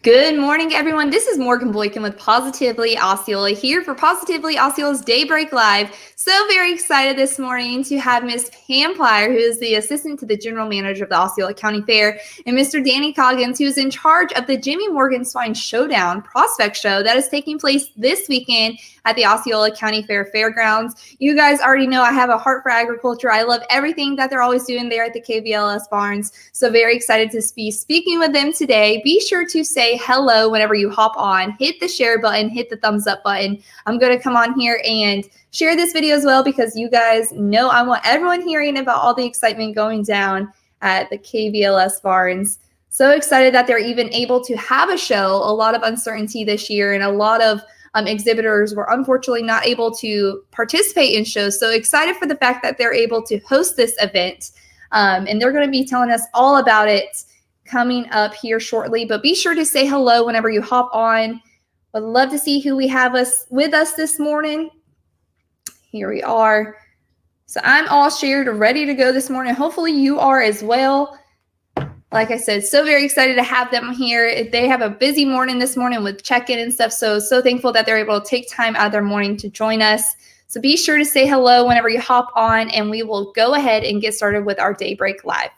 Good morning, everyone. This is Morgan Boykin with Positively Osceola here for Positively Osceola's Daybreak Live. So very excited this morning to have Miss Pam Plyer, who is the assistant to the general manager of the Osceola County Fair, and Mr. Danny Coggins, who is in charge of the Jimmy Morgan Swine Showdown prospect show that is taking place this weekend at the Osceola County Fairgrounds. You guys already know I have a heart for agriculture. I love everything that they're always doing there at the KBLS barns. So very excited to be speaking with them today. Be sure to say hello whenever you hop on. Hit the share button, hit the thumbs up button. I'm going to come on here and share this video as well because you guys know I want everyone hearing about all the excitement going down at the KBLS barns. So excited that they're even able to have a show. A lot of uncertainty this year and a lot of exhibitors were unfortunately not able to participate in shows. So excited for the fact that they're able to host this event. And they're going to be telling us all about it coming up here shortly. But be sure to say hello whenever you hop on. Would love to see who we have with us this morning. Here we are. So I'm all shared, ready to go this morning. Hopefully you are as well. Like I said, so very excited to have them here. They have a busy morning this morning with check-in and stuff. So thankful that they're able to take time out of their morning to join us. So be sure to say hello whenever you hop on, and we will go ahead and get started with our Daybreak Live.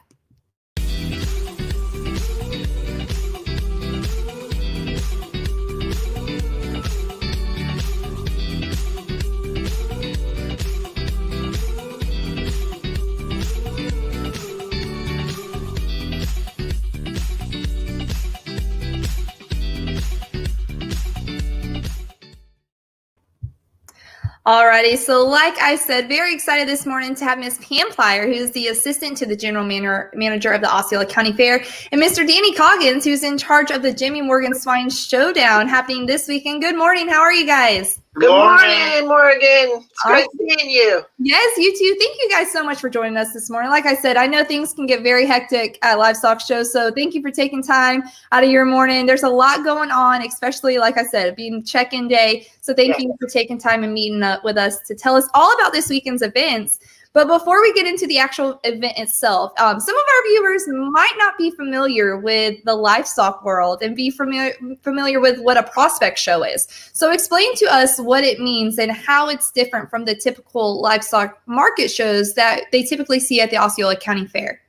Alrighty, so like I said, very excited this morning to have Miss Pam Plyer, who's the assistant to the general manager of the Osceola County Fair, and Mr. Danny Coggins, who's in charge of the Jimmy Morgan Swine Showdown happening this weekend. Good morning. How are you guys? Good morning, Morgan. It's great seeing you. Yes, you too. Thank you guys so much for joining us this morning. Like I said, I know things can get very hectic at livestock shows, so thank you for taking time out of your morning. There's a lot going on, especially, like I said, being check-in day. So thank you for taking time and meeting up with us to tell us all about this weekend's events. But before we get into the actual event itself, some of our viewers might not be familiar with the livestock world and be familiar with what a prospect show is. So explain to us what it means and how it's different from the typical livestock market shows that they typically see at the Osceola County Fair.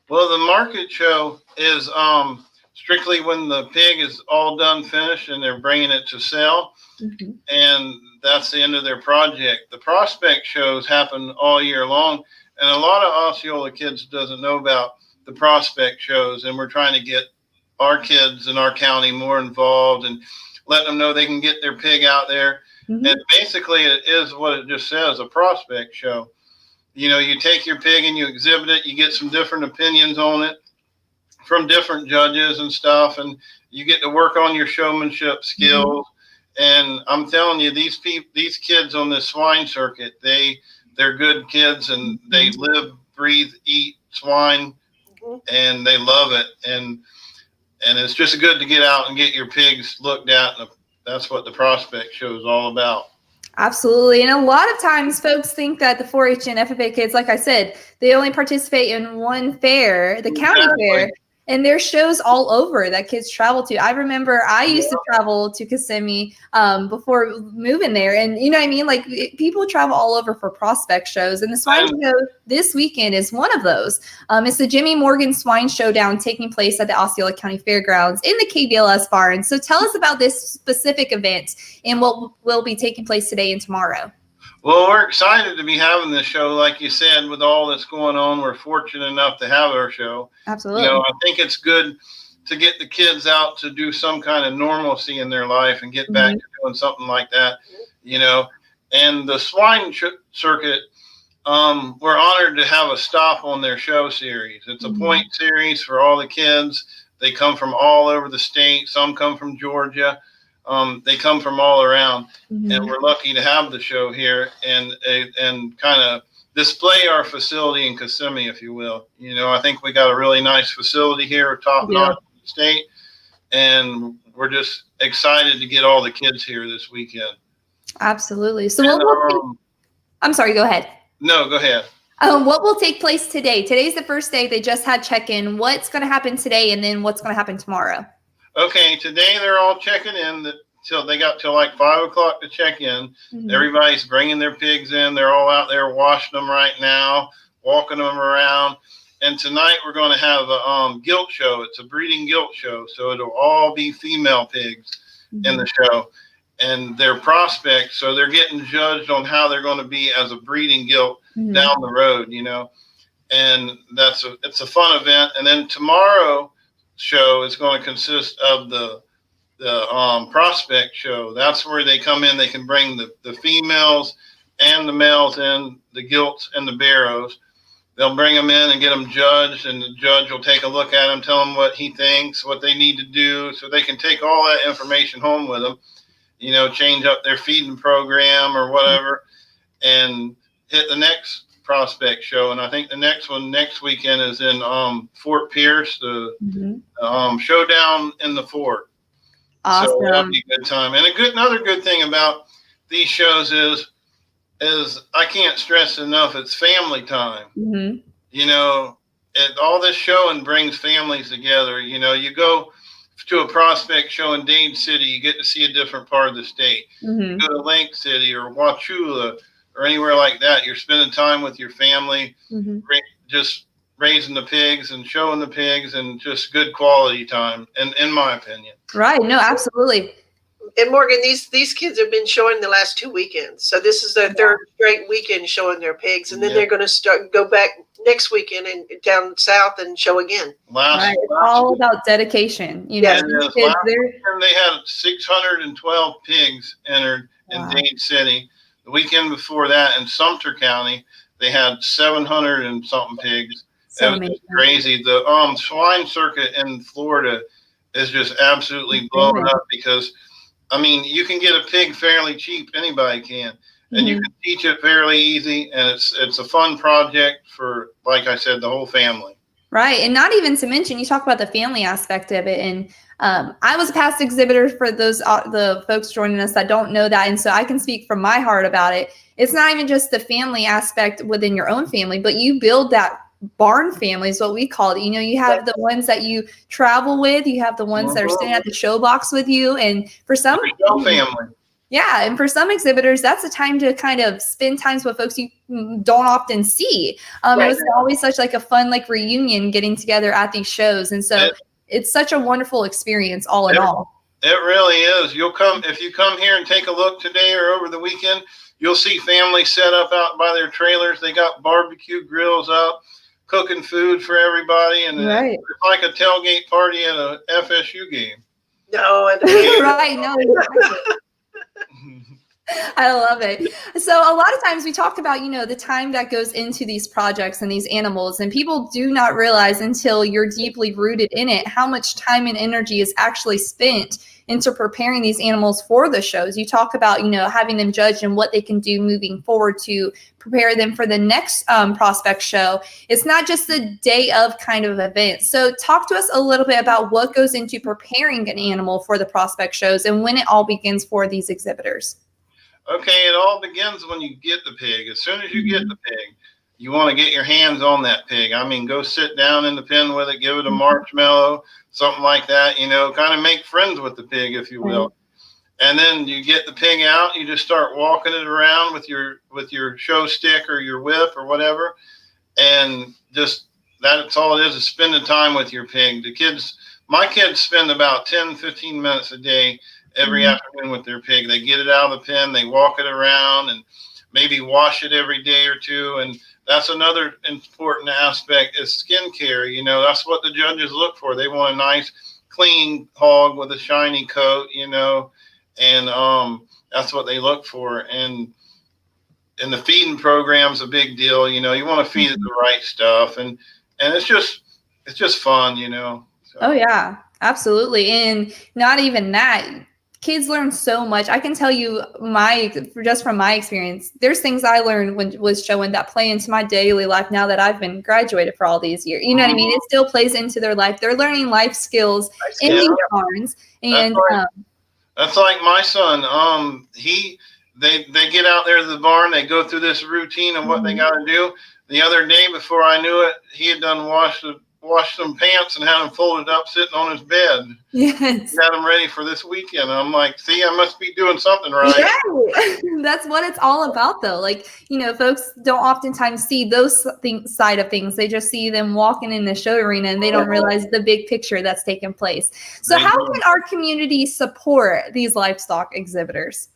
Well, the market show is strictly when the pig is all done, finished, and they're bringing it to sell. Mm-hmm. And that's the end of their project. The prospect shows happen all year long, and a lot of Osceola kids doesn't know about the prospect shows, and we're trying to get our kids in our county more involved and let them know they can get their pig out there. Mm-hmm. And basically it is what it just says, a prospect show. You know, you take your pig and you exhibit it, you get some different opinions on it from different judges and stuff, and you get to work on your showmanship skills. Mm-hmm. And I'm telling you, these kids on this swine circuit, they're good kids, and they live, breathe, eat swine, and they love it. And it's just good to get out and get your pigs looked at. And that's what the prospect show is all about. Absolutely. And a lot of times folks think that the 4-H and FFA kids, like I said, they only participate in one fair, the county fair. And there's shows all over that kids travel to. I remember I used to travel to Kissimmee before moving there. And you know what I mean? Like people travel all over for prospect shows. And the swine show this weekend is one of those. It's the Jimmy Morgan Swine Showdown taking place at the Osceola County Fairgrounds in the KBLS barn. So tell us about this specific event and what will be taking place today and tomorrow. Well, we're excited to be having this show. Like you said, with all that's going on, we're fortunate enough to have our show. Absolutely. You know, I think it's good to get the kids out to do some kind of normalcy in their life and get back to doing something like that, you know. And the swine circuit, we're honored to have a stop on their show series. It's a point series for all the kids. They come from all over the state. Some come from Georgia. They come from all around, and we're lucky to have the show here and kind of display our facility in Kissimmee, if you will. You know, I think we got a really nice facility here, top notch in the state, and we're just excited to get all the kids here this weekend. Absolutely. So I'm sorry, go ahead. No, go ahead. What will take place today? Today's the first day. They just had check-in. What's going to happen today, and then what's going to happen tomorrow? Okay, today they're all checking in. Till they got till like 5 o'clock to check in. Everybody's bringing their pigs in. They're all out there washing them right now, walking them around. And tonight we're going to have a gilt show. It's a breeding gilt show, so it'll all be female pigs in the show, and they're prospects, so they're getting judged on how they're going to be as a breeding gilt down the road, And it's a fun event. And then tomorrow show is going to consist of the prospect show. That's where they come in. They can bring the females and the males in, the gilts and the barrows. They'll bring them in and get them judged, and the judge will take a look at them, tell them what he thinks, what they need to do, so they can take all that information home with them, change up their feeding program or whatever, and hit the next prospect show. And I think the next one next weekend is in Fort Pierce, the showdown in the fort. Awesome. So that'll be a good time. And another good thing about these shows is I can't stress enough, it's family time. All this showing brings families together. You go to a prospect show in Dade City, you get to see a different part of the state. You go to Lake City or Wauchula or anywhere like that, you're spending time with your family, just raising the pigs and showing the pigs, and just good quality time, in my opinion. Right. No, absolutely. And Morgan, these kids have been showing the last 2 weekends, so this is their third straight weekend showing their pigs, and then they're going to go back next weekend and down south and show again. It's all about dedication. Kids, last weekend they had 612 pigs entered in Dade City. The weekend before that in Sumter County, they had 700 and something pigs. So it was crazy. The swine circuit in Florida is just absolutely blowing up because, you can get a pig fairly cheap. Anybody can. And you can teach it fairly easy. And it's a fun project for, like I said, the whole family. Right. And not even to mention, you talk about the family aspect of it. And I was a past exhibitor for those the folks joining us that don't know that. And so I can speak from my heart about it. It's not even just the family aspect within your own family, but you build that barn family is what we call it. You have the ones that you travel with, you have the ones that are sitting at the show box with you, and for some family, and for some exhibitors, that's a time to kind of spend times with folks you don't often see. It was always such like a fun reunion getting together at these shows, and so it's such a wonderful experience all in all. It really is. If you come here and take a look today or over the weekend, you'll see families set up out by their trailers. They got barbecue grills up, cooking food for everybody, and it's like a tailgate party at a FSU game. No, right? No, exactly. I love it. So a lot of times we talk about, the time that goes into these projects and these animals, and people do not realize until you're deeply rooted in it how much time and energy is actually spent into preparing these animals for the shows. You talk about, having them judged and what they can do moving forward to prepare them for the next prospect show. It's not just the day of kind of event. So talk to us a little bit about what goes into preparing an animal for the prospect shows and when it all begins for these exhibitors. Okay, it all begins when you get the pig. As soon as you get the pig, you want to get your hands on that pig. Go sit down in the pen with it, give it a marshmallow, something like that, kind of make friends with the pig, if you will. And then you get the pig out, you just start walking it around with your show stick or your whip or whatever. And just that's all it is spending time with your pig. My kids spend about 10, 15 minutes a day every afternoon with their pig. They get it out of the pen, they walk it around, and maybe wash it every day or two. And that's another important aspect is skin care. That's what the judges look for. They want a nice, clean hog with a shiny coat, and that's what they look for. And the feeding program's a big deal. You want to feed it the right stuff, and it's just fun, So. Oh yeah, absolutely. And not even that. Kids learn so much. I can tell you just from my experience, there's things I learned when was showing that play into my daily life now that I've been graduated for all these years. You know what I mean? It still plays into their life. They're learning life skills in these barns. And that's like my son. They get out there to the barn, they go through this routine of what they got to do. The other day before I knew it, he had done washed washed some pants and had them folded up sitting on his bed. Yes. Got them ready for this weekend. And I'm like, see, I must be doing something right. Yeah. That's what it's all about, though. Like, folks don't oftentimes see those side of things. They just see them walking in the show arena and they don't realize the big picture that's taking place. So how can our community support these livestock exhibitors?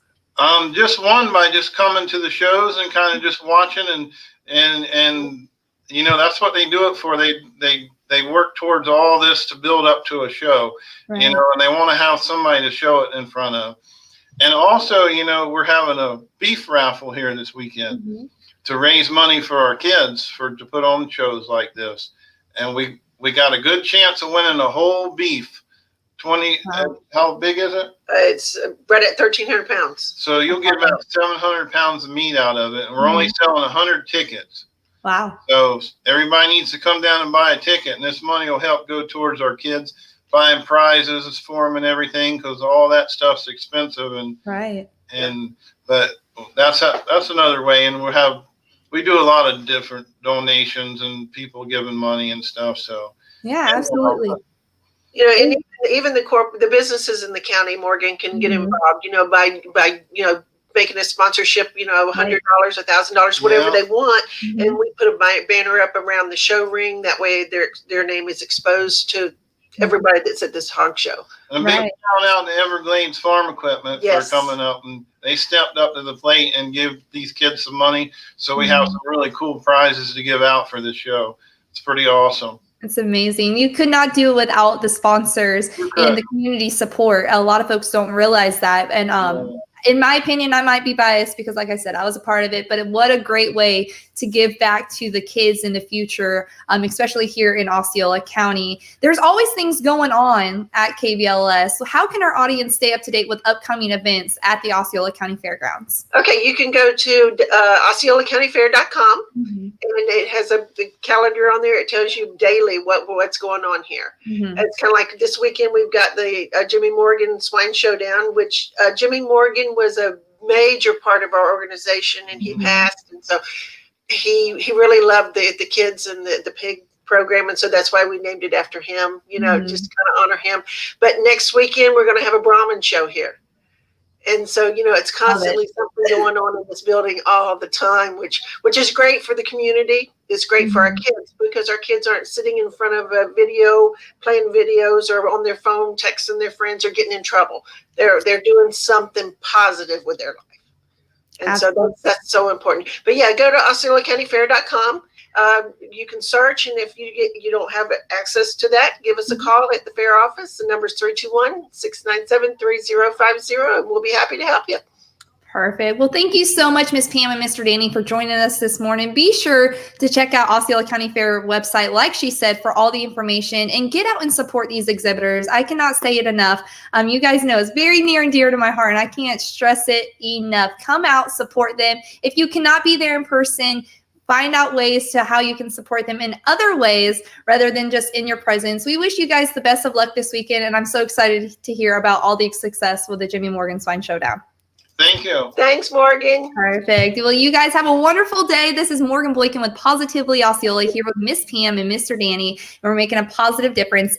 Just one, by just coming to the shows and kind of just watching and that's what they do it for. They work towards all this to build up to a show, Right. and they want to have somebody to show it in front of. And also, we're having a beef raffle here this weekend to raise money for our kids to put on shows like this. And we got a good chance of winning a whole beef. 20, how big is it? It's right at 1,300 pounds. So you'll get about 700 pounds of meat out of it. And we're only selling 100 tickets. Wow. So everybody needs to come down and buy a ticket. And this money will help go towards our kids buying prizes for them and everything, because all that stuff's expensive. But that's another way. And we do a lot of different donations and people giving money and stuff. So yeah, absolutely. And even the businesses in the county, Morgan, can get involved, by making a sponsorship, $100, $1,000, whatever they want. And we put a banner up around the show ring. That way their name is exposed to everybody that's at this hog show. And big shout out to Everglades Farm Equipment for coming up, and they stepped up to the plate and give these kids some money. So we have some really cool prizes to give out for this show. It's pretty awesome. It's amazing. You could not do it without the sponsors and the community support. A lot of folks don't realize that. And in my opinion, I might be biased because, like I said, I was a part of it. But what a great way to give back to the kids in the future, especially here in Osceola County. There's always things going on at KVLS. So how can our audience stay up to date with upcoming events at the Osceola County Fairgrounds? Okay, you can go to OsceolaCountyFair.com, and it has the calendar on there. It tells you daily what's going on here. It's kind of like this weekend we've got the Jimmy Morgan Swine Showdown, which Jimmy Morgan was a major part of our organization, and he passed, and so he really loved the kids and the pig program, and so that's why we named it after him, just kind of honor him. But next weekend we're going to have a Brahmin show here, and so it's constantly something going on in this building all the time, which is great for the community. It's great for our kids, because our kids aren't sitting in front of a video playing videos or on their phone texting their friends or getting in trouble. They're doing something positive with their life. And so that's so important. But yeah, go to OsceolaCountyFair.com. You can search, and if you don't have access to that, give us a call at the fair office. The number is 321-697-3050, and we'll be happy to help you. Perfect. Well, thank you so much, Ms. Pam and Mr. Danny, for joining us this morning. Be sure to check out Osceola County Fair website, like she said, for all the information, and get out and support these exhibitors. I cannot say it enough. You guys know it's very near and dear to my heart, and I can't stress it enough. Come out, support them. If you cannot be there in person, find out ways to how you can support them in other ways rather than just in your presence. We wish you guys the best of luck this weekend, and I'm so excited to hear about all the success with the Jimmy Morgan Swine Showdown. Thank you. Thanks, Morgan. Perfect. Well, you guys have a wonderful day. This is Morgan Boykin with Positively Osceola here with Miss Pam and Mr. Danny, and we're making a positive difference